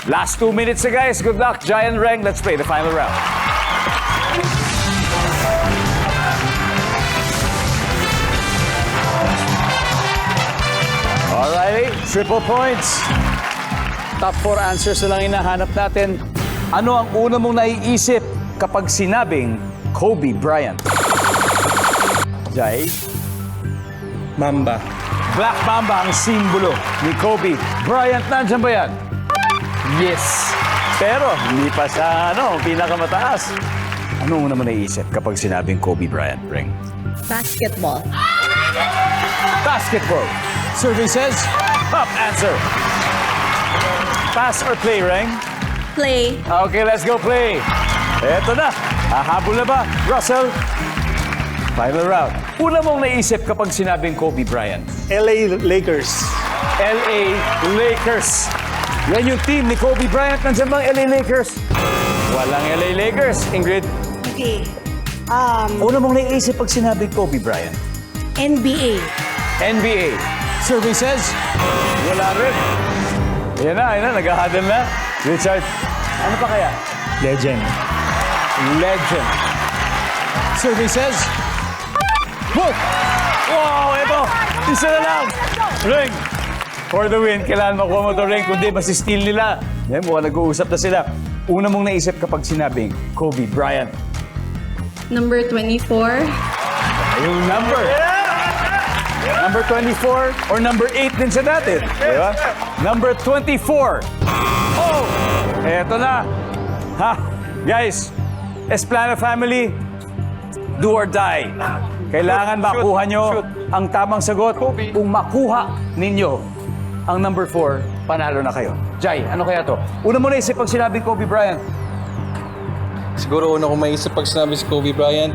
Last 2 minutes na guys. Good luck, Jai and Reng. Let's play the final round. Alrighty, triple points. Top 4 answers na lang hinahanap natin. Ano ang una mong naiisip kapag sinabing Kobe Bryant? Jai? Mamba. Black Mamba ang simbolo ni Kobe Bryant. Nandiyan ba yan? Yes. Pero hindi pa sa pinakamataas. Ano una mo naiisip kapag sinabing Kobe Bryant, Reng? Basketball. Basketball. Survey says, top answer. Pass or play, Reng? Play. Okay, let's go play. Eto na. Hahabol na ba, Russell? Final round. Una mong naisip kapag sinabing Kobe Bryant? LA Lakers. LA Lakers. Yan yung team ni Kobe Bryant. Nandiyan bang LA Lakers? Walang LA Lakers. Ingrid? Okay. Una mong naisip pag sinabing Kobe Bryant? NBA. NBA. Survey says, wala rin. Yan na, nag-ahadal na. Richard, ano pa kaya? Legend. Legend. Survey says, whoa! Wow, ito! Isa na lang! Ring! For the win, kailangan makuha mo ito, Ring. Kundi, masi-steal nila. Yan, mukhang nag-uusap na sila. Una mong naisip kapag sinabing Kobe Bryant. Number 24. Yung number. Number 24 or number 8 din siya dati. Diba? Number 24. Oh! Eto na. Ha? Guys, Esplana family, do or die. Kailangan makuha nyo ang tamang sagot. Kung makuha ninyo ang number 4, panalo na kayo. Jai, ano kaya to? Una mo naisip pag sinabing Kobe Bryant. Siguro una kong maisip pag sinabi si Kobe Bryant,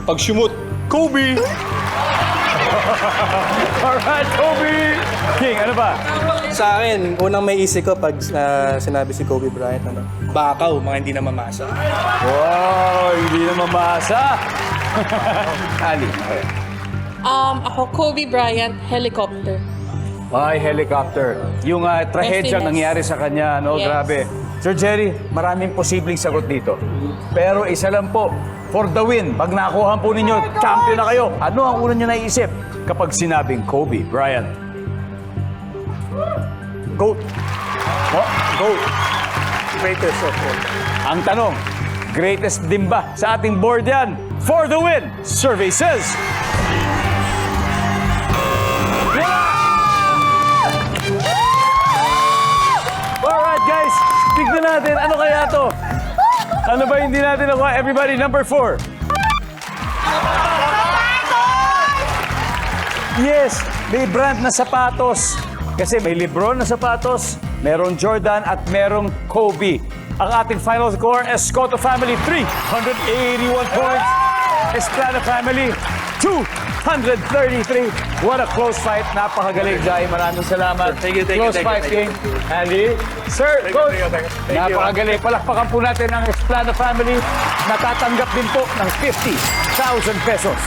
pag shumot, Kobe! Alright, Kobe! King, ano ba? Sa akin, unang may isip ko pag sinabi si Kobe Bryant, bakaw, mga hindi na mamasa. Wow, hindi na mamasa. Ali. Okay. Ako, Kobe Bryant, helicopter. Ay, helicopter. Yung trahedya Emptiness. nangyari sa kanya, no? Yes. Grabe. Sir Jerry, maraming posibleng sagot dito. Pero isa lang po, for the win. Pag nakuha po ninyo, champion na kayo. Ano ang una nyo naisip kapag sinabing Kobe Bryant? GOAT. Oh, GOAT. Greatest of all. ang tanong, greatest din ba sa ating board yan? For the win, survey says... Alright guys, tignan natin, ano kaya to? Ano ba hindi natin nakuha? Everybody, number 4. Yes, may brand na sapatos. Kasi may Lebron na sapatos, merong Jordan at merong Kobe. Ang ating final score, Escoto Family 381 points. Esplana Family 233. What a close fight. Napakagaling, Jai. Maraming salamat. Thank you, Close fight, King. Andy. Sir, Coach. Napakagaling. Palakpakan po natin ang Esplana Family. Natatanggap din po ng 50,000 pesos.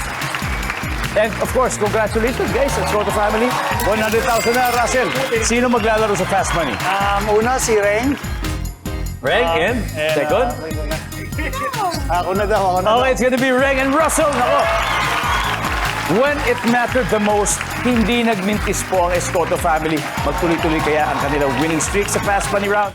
And of course, congratulations guys, Escoto Family. 100,000 na, Russell. Sino maglalaro sa Fast Money? Una si Reng. Reng and second? Ako na daw, ako na Okay, it's gonna be Reng and Russell. Nako. When it mattered the most, hindi nagmintis po ang Escoto Family. Magtuloy-tuloy kaya ang kanilang winning streak sa Fast Money Round.